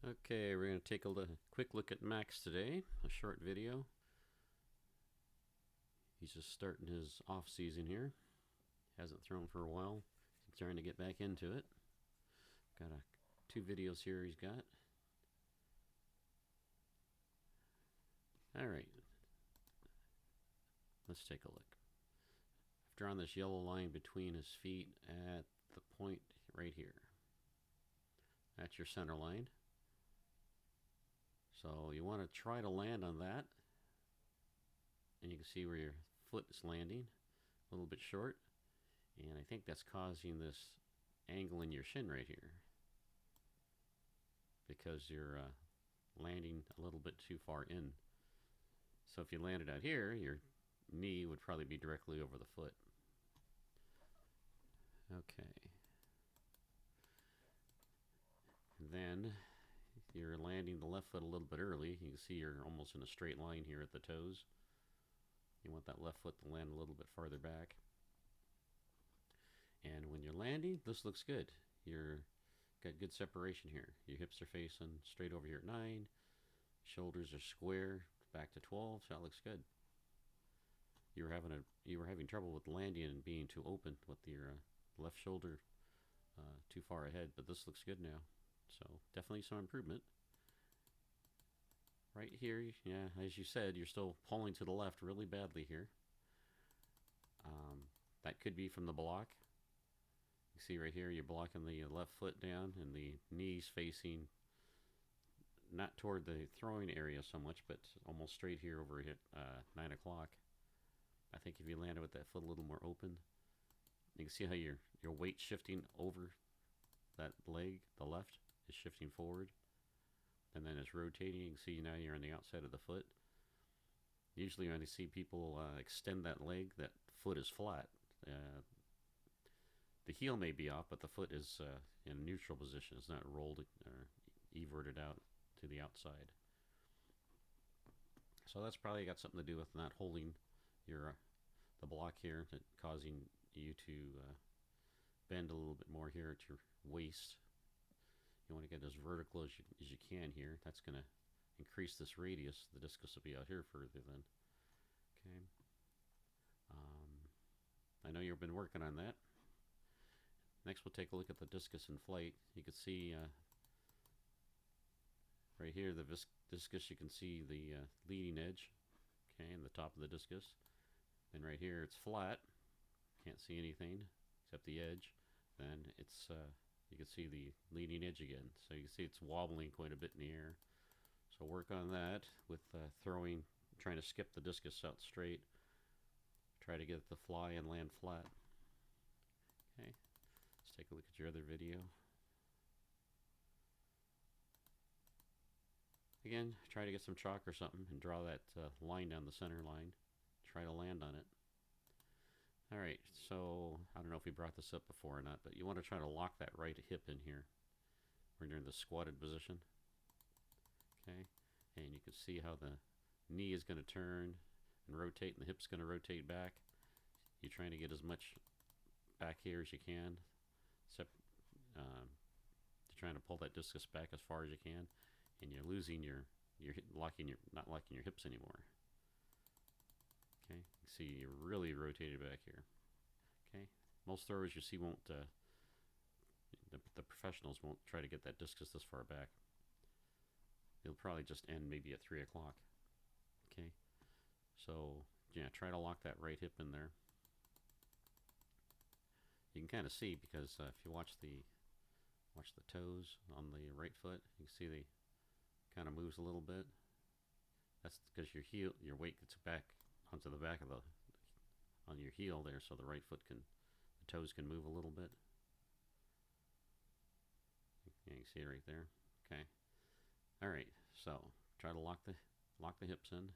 Okay, we're going to take a quick look at Max today, a short video. He's just starting his off season here. Hasn't thrown for a while. He's trying to get back into it. Got two videos here he's got. Alright, let's take a look. I've drawn this yellow line between his feet at the point right here. That's your center line. So you want to try to land on that. And you can see where your foot is landing, a little bit short. And I think that's causing this angle in your shin right here, because you're landing a little bit too far in. So if you landed out here, your knee would probably be directly over the foot. Okay. And then you're landing the left foot a little bit early. You can see you're almost in a straight line here at the toes. You want that left foot to land a little bit farther back. And when you're landing, this looks good. You're got good separation here. Your hips are facing straight over here at 9. Shoulders are square back to 12. So that looks good. You were having trouble with landing and being too open with your left shoulder too far ahead, but this looks good now. So definitely some improvement. Right here, yeah, as you said, you're still pulling to the left really badly here. That could be from the block. You see right here, you're blocking the left foot down and the knees facing not toward the throwing area so much, but almost straight here over at 9 o'clock. I think if you landed with that foot a little more open, you can see how your weight shifting over that leg, the left, is shifting forward. And then it's rotating. You can see now you're on the outside of the foot. Usually when I see people extend that leg, that foot is flat. The heel may be off, but the foot is in a neutral position. It's not rolled or everted out to the outside. So that's probably got something to do with not holding your the block here, causing you to bend a little bit more here at your waist. You want to get as vertical as you can here. That's going to increase this radius. The discus will be out here further then. Okay. I know you've been working on that. Next, we'll take a look at the discus in flight. You can see right here the discus. You can see the leading edge, okay, and the top of the discus. Then right here it's flat. Can't see anything except the edge. Then it's you can see the leading edge again. So you can see it's wobbling quite a bit in the air. So work on that with throwing, trying to skip the discus out straight. Try to get it to fly and land flat. Okay, let's take a look at your other video. Again, try to get some chalk or something and draw that line down the center line. Try to land on it. Alright, so I don't know if we brought this up before or not, but you want to try to lock that right hip in here when you're in the squatted position. Okay, and you can see how the knee is going to turn and rotate, and the hip's going to rotate back. You're trying to get as much back here as you can. You're trying to pull that discus back as far as you can, and you're losing not locking your hips anymore. Okay, you can see you're really rotated back here. Okay, most throwers you see won't, the professionals won't try to get that discus this far back. It'll probably just end maybe at 3 o'clock. Okay, so yeah, try to lock that right hip in there. You can kind of see because if you watch the toes on the right foot, you can see they kind of moves a little bit. That's because your weight gets back onto the back of on your heel there, so the right foot the toes can move a little bit. Yeah, you can see it right there. Okay. All right. So try to lock the hips in.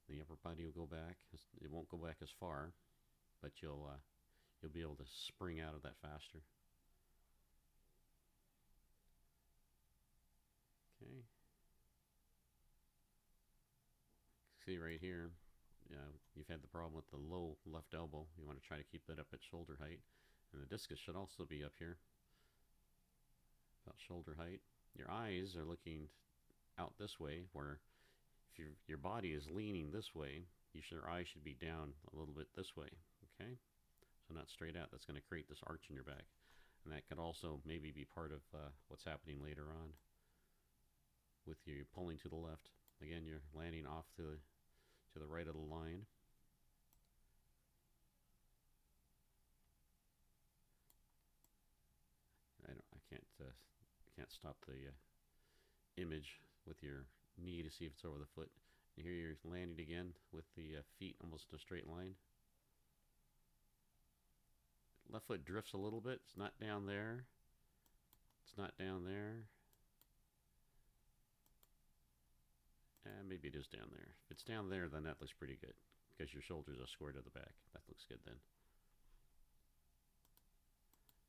The upper body will go back. It won't go back as far, but you'll be able to spring out of that faster. Okay. See right here, you've had the problem with the low left elbow. You want to try to keep that up at shoulder height. And the discus should also be up here. about shoulder height. Your eyes are looking out this way, where if your body is leaning this way, your eyes should be down a little bit this way, okay? So not straight out. That's going to create this arch in your back. And that could also maybe be part of what's happening later on with you pulling to the left. Again, you're landing off to the right of the line. I can't stop the image with your knee to see if it's over the foot. And here you're landing again with the feet almost in a straight line. Left foot drifts a little bit. It's not down there. It's not down there. And maybe it is down there. If it's down there, then that looks pretty good because your shoulders are square to the back. That looks good then.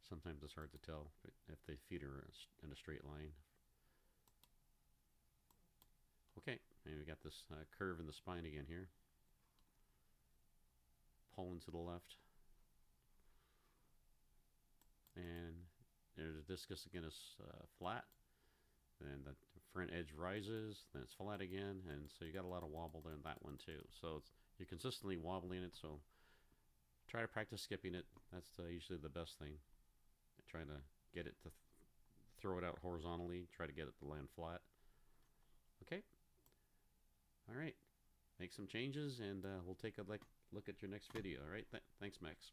Sometimes it's hard to tell if the feet are in a straight line. Okay, and we got this curve in the spine again here. Pulling to the left. And there's a discus again is flat. Then the front edge rises, then it's flat again, and so you got a lot of wobble there in that one too. So you're consistently wobbling it, so try to practice skipping it. That's usually the best thing. Trying to get it to throw it out horizontally, try to get it to land flat. Okay. All right. Make some changes, and we'll take a look at your next video. All right. Thanks, Max.